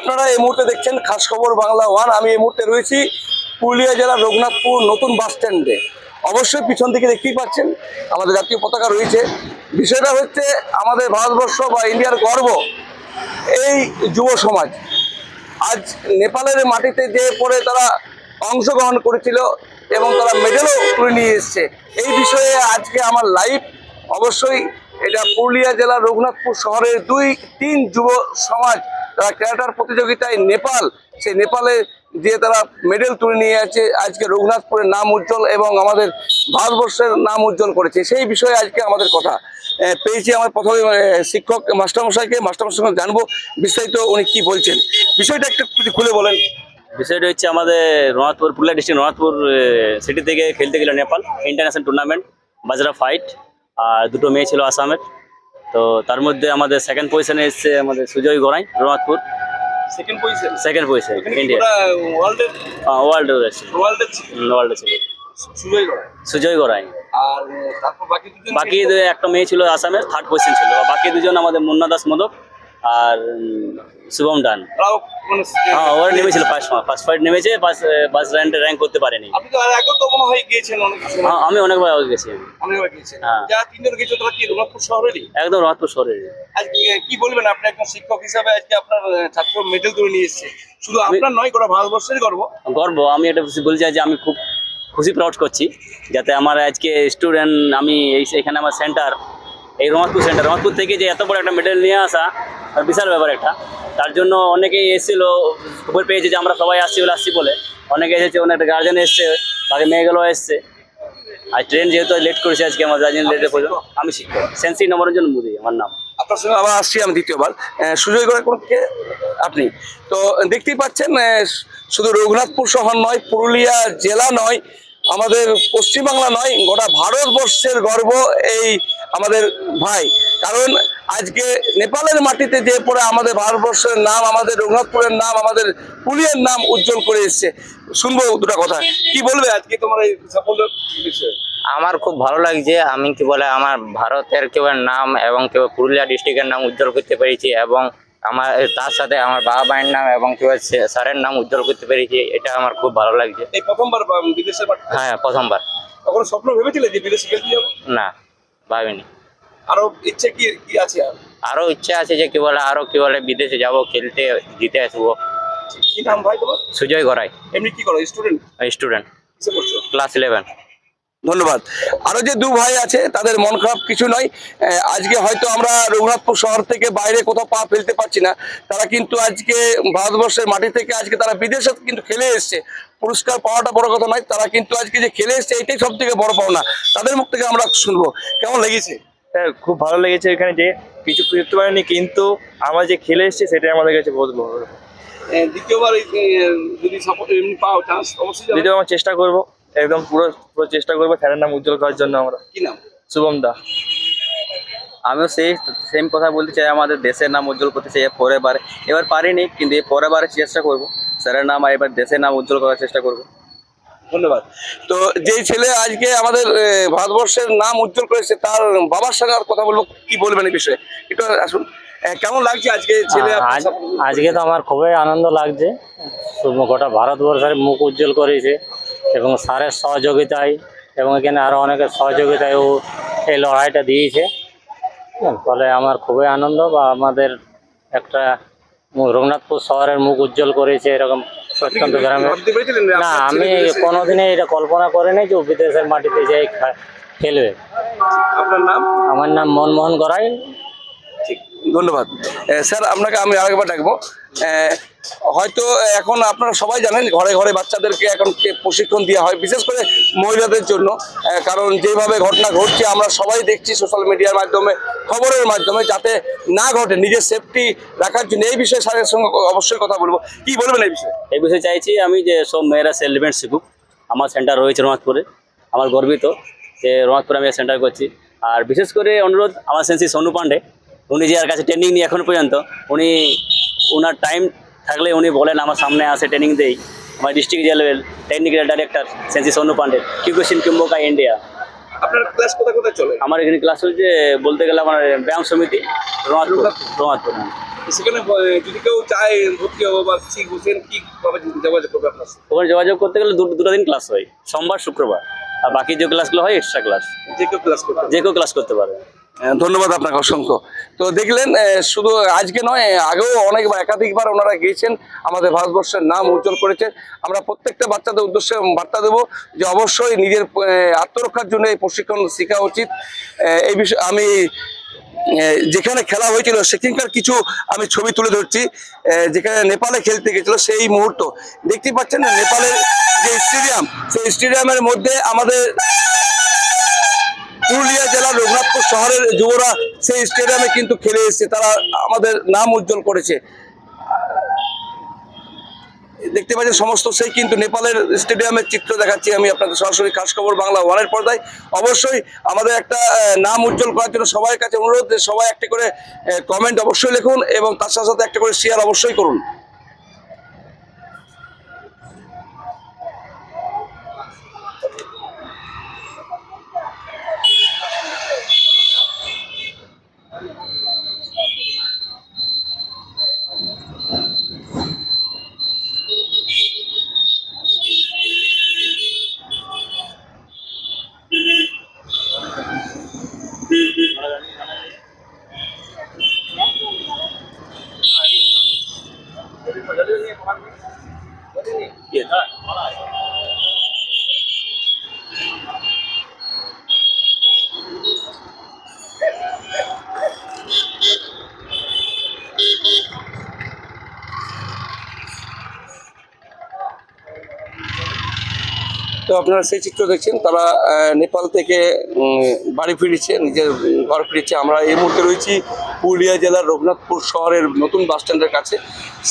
আপনারা এই মুহূর্তে দেখছেন খাস খবর বাংলা ওয়ান। আমি এই মুহূর্তে রয়েছি পুরুলিয়া জেলার রঘুনাথপুর নতুন বাস স্ট্যান্ডে। অবশ্যই পিছন থেকে দেখতেই পাচ্ছেন আমাদের জাতীয় পতাকা রয়েছে। বিষয়টা হচ্ছে আমাদের ভারতবর্ষ বা ইন্ডিয়ার গর্ব এই যুব সমাজ আজ নেপালের মাটিতে যে পরে তারা অংশগ্রহণ করেছিল এবং তারা মেডেলও তুলে নিয়ে এসছে। এই বিষয়ে আজকে আমার লাইভ অবশ্যই এটা পুরুলিয়া জেলার রঘুনাথপুর শহরের 2-3 যুব সমাজ তারা ক্যারাটার প্রতিযোগিতায় সেই নেপালে যে তারা মেডেল তুলে নিয়ে আছে আজকে রঘুনাথপুরের নাম উজ্জ্বল এবং আমাদের ভারতবর্ষের নাম উজ্জ্বল করেছে। সেই বিষয়ে আজকে আমাদের কথা পেয়েছি। আমার প্রথমে শিক্ষক মাস্টারমশাইকে জানবো বিস্তারিত উনি কি বলছেন। বিষয়টা একটু খুলে বলেন। বিষয়টা হচ্ছে আমাদের রঘুনাথপুর পুরুলিয়া ডিস্ট্রিক্ট রঘুনাথপুর সিটি থেকে খেলতে গেল নেপাল ইন্টারন্যাশনাল টুর্নামেন্ট বাজরা ফাইট, আর দুটো মেয়ে ছিল আসামের। তো তার মধ্যে আমাদের সেকেন্ড পজিশনে এসছে আমাদের Sujoy Garai Raghunathpur. Second position India ওয়ার্ল্ডে ছিল সুজয় গড়াই। আর বাকি একটা মেয়ে ছিল আসামের, থার্ড পজিশন ছিল। বাকি দুজন আমাদের মুন্না দাস মোদক আর শুভম ডান। হ্যাঁ, ওরা নেমেছিল ফার্স্ট ফাইট নেমেছে, ফার্স্ট রাউন্ডে র্যাঙ্ক করতে পারেনি। হ্যাঁ, আমি অনেকবার আগে গেছি। হ্যাঁ, একদম রঘুনাথপুর শহরেরই। কি বলবেন আপনি একজন শিক্ষক হিসাবে? আজকে আপনার ছাত্র মেডেল তুলে নিয়ে এসেছে, শুধু আপনার নয় গোটা ভারতবর্ষের গর্ব। আমি এটা বলতে চাই যে আমি খুব খুশি প্রাউড করছি যাতে আমার আজকে স্টুডেন্ট, আমি এখানে আমার সেন্টার এই রঘুনাথপুর থেকে যে এত বড় একটা মেডেল নিয়ে আসা বিশাল ব্যাপার একটা। তার জন্য অনেকেই এসেছিল, খবর পেয়েছে যে আমরা সবাই আসছি বলে অনেকে এসেছে, অনেক গার্জেন এসছে, বাকি মেয়েগুলো এসছে। আর ট্রেন যেহেতু লেট করেছে আজকে আমার গার্জেন লেটে পর্যন্ত। আমি শিক্ষক সেন্সি নবরঞ্জন মুদি আমার নাম। আপনার সঙ্গে আবার আসছি আমি দ্বিতীয়বার। সুজয় গড়াইকে আপনি তো দেখতেই পাচ্ছেন, শুধু রঘুনাথপুর শহর নয়, পুরুলিয়া জেলা নয়, আমাদের পশ্চিমবাংলা নয়, গোটা ভারতবর্ষের গর্ব এই আমাদের ভাই। কারণ আজকে নেপালের মাটিতে যে পরে আমাদের ভারতবর্ষের নাম, আমাদের রঘুনাথপুরের নাম, আমাদের পুরুলিয়ার নাম উজ্জ্বল করে এসছে। শুনবো দুটা কথা, কি বলবে আজকে তোমার এই সাফল্যের বিষয়ে? আমার খুব ভালো লাগছে। আমি আমার ভারতের নাম এবং পুরুলিয়া ডিস্ট্রিক্টের নাম উজ্জ্বল করতে পেরেছি, এবং আমার তার সাথে আমার বাবা মায়ের নাম এবং স্যারের নাম উজ্জ্বল করতে পেরেছি। এটা আমার খুব ভালো লাগছে। এই প্রথমবার বিদেশে? হ্যাঁ, প্রথমবার। কখনো স্বপ্ন ভেবেছিলে যে বিদেশে খেলতে যাবো? না, ভাবিনি। আরো ইচ্ছে কি আছে? আরো ইচ্ছা আছে যে আরো বিদেশে যাব, খেলতে, জিতে আসবো। কি নাম ভাই তোমার? সুজয় গড়াই। এমনি কি করো? Student, class 11। ধন্যবাদ। আরো যে দু ভাই আছে তাদের মন খারাপ কিছু নয়। আজকে হয়তো আমরা রঘুনাথপুর শহর থেকে বাইরে কোথাও পা ফেলতে পারছি না, তারা কিন্তু আজকে ভারতবর্ষের মাটি থেকে আজকে তারা বিদেশে কিন্তু খেলে এসছে। পুরস্কার পাওয়াটা বড় কথা নয়, তারা কিন্তু আজকে যে খেলে এসছে এটাই সব থেকে বড় পাওনা। তাদের মুখ থেকে আমরা শুনবো কেমন লেগেছে। খুব ভালো লেগেছে। এখানে যে কিছু করতে পারিনি, কিন্তু আমরা যে খেলে এসেছি সেটাই আমাদের কাছে বহুত বড়। দ্বিতীয়বার যদি এমনি পাও চান্স অবশ্যই দ্বিতীয়বার আমরা চেষ্টা করবো, একদম পুরো চেষ্টা করবো স্যারের নাম উজ্জ্বল করার জন্য। আমরা কি নাম? শুভম দা। আমিও সেম কথা বলতে চাই, আমাদের দেশের নাম উজ্জ্বল করতে চাই এবার পারিনি, কিন্তু পরের বারে চেষ্টা করবো স্যারের নাম আর এবার দেশের নাম উজ্জ্বল করার চেষ্টা করবো। ধন্যবাদ। তো যেই ছেলে আজকে আমাদের ভারতবর্ষের নাম উজ্জ্বল করেছে তার বাবার সঙ্গে আর কথা বলবো, কি বলবেন এই বিষয়ে একটু আসুন। কেমন লাগছে আজকে ছেলে? আজকে তো আমার খুবই আনন্দ লাগছে। গোটা ভারতবর্ষের মুখ উজ্জ্বল করেছে এবং স্যারের সহযোগিতায় এবং এখানে আরও অনেকের সহযোগিতায় ও এই লড়াইটা দিয়েছে। ফলে আমার খুবই আনন্দ, বা আমাদের একটা রঘুনাথপুর শহরের মুখ উজ্জ্বল করেছে এরকম প্রত্যন্ত গ্রামে। না, আমি কোনোদিনই এটা কল্পনা করিনি যে বিদেশের মাটিতে যাই খেলবে। আপনার নাম? আমার নাম মনমোহন গড়াই। ধন্যবাদ স্যার। আপনাকে আমি আরেকবার ডাকবো। হয়তো এখন আপনারা সবাই জানেন ঘরে ঘরে বাচ্চাদেরকে এখন প্রশিক্ষণ দেওয়া হয়, বিশেষ করে মহিলাদের জন্য। কারণ যেভাবে ঘটনা ঘটছে আমরা সবাই দেখছি সোশ্যাল মিডিয়ার মাধ্যমে, খবরের মাধ্যমে, যাতে না ঘটে নিজের সেফটি রাখার জন্য এই বিষয়ে স্যারের সঙ্গে অবশ্যই কথা বলবো। কি বলবেন এই বিষয়ে? এই বিষয়ে চাইছি আমি যে সব মেয়েরা সেলফ ডিফেন্স শিখুক। আমার সেন্টার রয়েছে রঘুনাথপুরে, আমার গর্বিত যে রঘুনাথপুরে আমি সেন্টার করছি। আর বিশেষ করে অনুরোধ আমার সেন্সি সোনু পান্ডে, উনি যে আর কাছে ট্রেনিং নিয়ে এখন পর্যন্ত ওনার টাইম থাকলে উনি বলেন আমার সামনে আসে ট্রেনিং দেই। আমার district level technical director sensei Sonu Pandey, Kyokushin কিম্বোকা ইন্ডিয়া। আপনার ক্লাস কোথায় চলে? আমার এখানে ক্লাস হচ্ছে বলতে গেলে আমার ব্যায়াম সমিতি রঘুনাথপুর। সেখানে যদি কেউ চায় ভর্তি হবো বা শিখছেন কিভাবে যোগাযোগ করবে আপনার সাথে? ওখানে যোগাযোগ করতে গেলে দুটো দিন ক্লাস হয়, সোমবার শুক্রবার, আর বাকি যে ক্লাসগুলো হয় এক্সট্রা ক্লাস, যে কেউ ক্লাস করতে যে কেউ ক্লাস করতে পারে। ধন্যবাদ আপনাকে অসংখ্য। তো দেখলেন শুধু আজকে নয়, আগেও অনেকবার একাধিকবার ওনারা গিয়েছেন, আমাদের ভারতবর্ষের নাম উজ্জ্বল করেছেন। আমরা প্রত্যেকটা বাচ্চাদের উদ্দেশ্যে বার্তা দেবো যে অবশ্যই নিজের আত্মরক্ষার জন্য এই প্রশিক্ষণ শেখা উচিত। এই বিষয়ে আমি যেখানে খেলা হয়েছিল সেখানকার কিছু আমি ছবি তুলে ধরছি, যেখানে নেপালে খেলতে গেছিল সেই মুহূর্ত দেখতে পাচ্ছেন। নেপালের যে স্টেডিয়াম, সেই স্টেডিয়ামের মধ্যে আমাদের পুরুলিয়া জেলার রঘুনাথপুর শহরের যুবরা সেই স্টেডিয়ামে কিন্তু খেলে এসেছে, তারা আমাদের নাম উজ্জ্বল করেছে। দেখতে পাচ্ছেন সমস্ত সেই কিন্তু নেপালের স্টেডিয়ামের চিত্র দেখাচ্ছি আমি আপনাদের সরাসরি খাস খবর বাংলা ওয়ানের পর্দায়। অবশ্যই আমাদের একটা নাম উজ্জ্বল করার জন্য সবার কাছে অনুরোধ যে সবাই একটা করে কমেন্ট অবশ্যই লিখুন এবং তার সাথে সাথে একটা করে শেয়ার অবশ্যই করুন। তো আপনারা সেই চিত্র দেখছেন, তারা নেপাল থেকে বাড়ি ফিরেছে, নিজের ঘর ফিরেছে। আমরা এই মুহূর্তে রয়েছি পুরুলিয়া জেলার রঘুনাথপুর শহরের নতুন বাস স্ট্যান্ডের কাছে।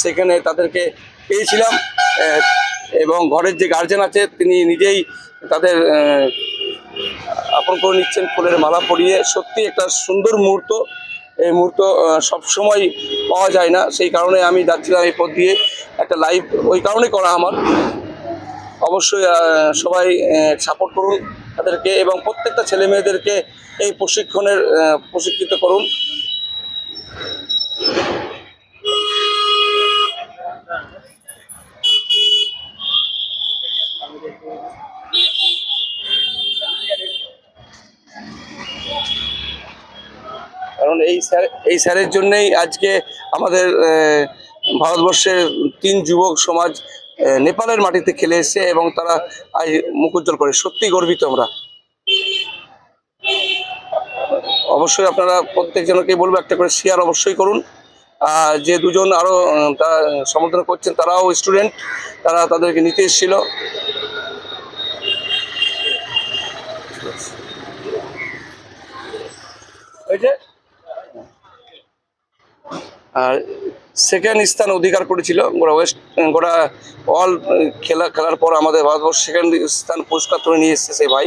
সেখানে তাদেরকে পেয়েছিলাম এবং ঘরের যে গার্জেন আছে তিনি নিজেই তাদের আপন করে নিচ্ছেন ফুলের মালা পরিয়ে। সত্যি একটা সুন্দর মুহূর্ত। এই মুহূর্ত সবসময় পাওয়া যায় না, সেই কারণে আমি যাচ্ছিলাম এই পথ দিয়ে। একটা লাইভ ওই কারণে করা আমার। অবশ্যই সবাই সাপোর্ট করুন তাদেরকে এবং প্রত্যেকটা ছেলে মেয়েদেরকে এই প্রশিক্ষণের প্রশিক্ষিত করুন। কারণ এই স্যারের জন্যেই আজকে আমাদের ভারতবর্ষের 3 যুবক সমাজ নেপালের মাটিতে খেলে এসেছে এবং তারা আজ মুখ উজ্জ্বল করে। সত্যি গর্বিত আমরা। অবশ্যই আপনারা প্রত্যেকজনকে বলবো একটা করে শেয়ার অবশ্যই করুন। যে দুজন আরও সমর্থন করছেন তারাও স্টুডেন্ট, তারা তাদেরকে নিতে এসেছিল। আর সেকেন্ড স্থান অধিকার করেছিল গোটা অল খেলার পর আমাদের ভারতবর্ষ সেকেন্ড স্থান পুরস্কার তুলে নিয়ে এসেছে সেই ভাই।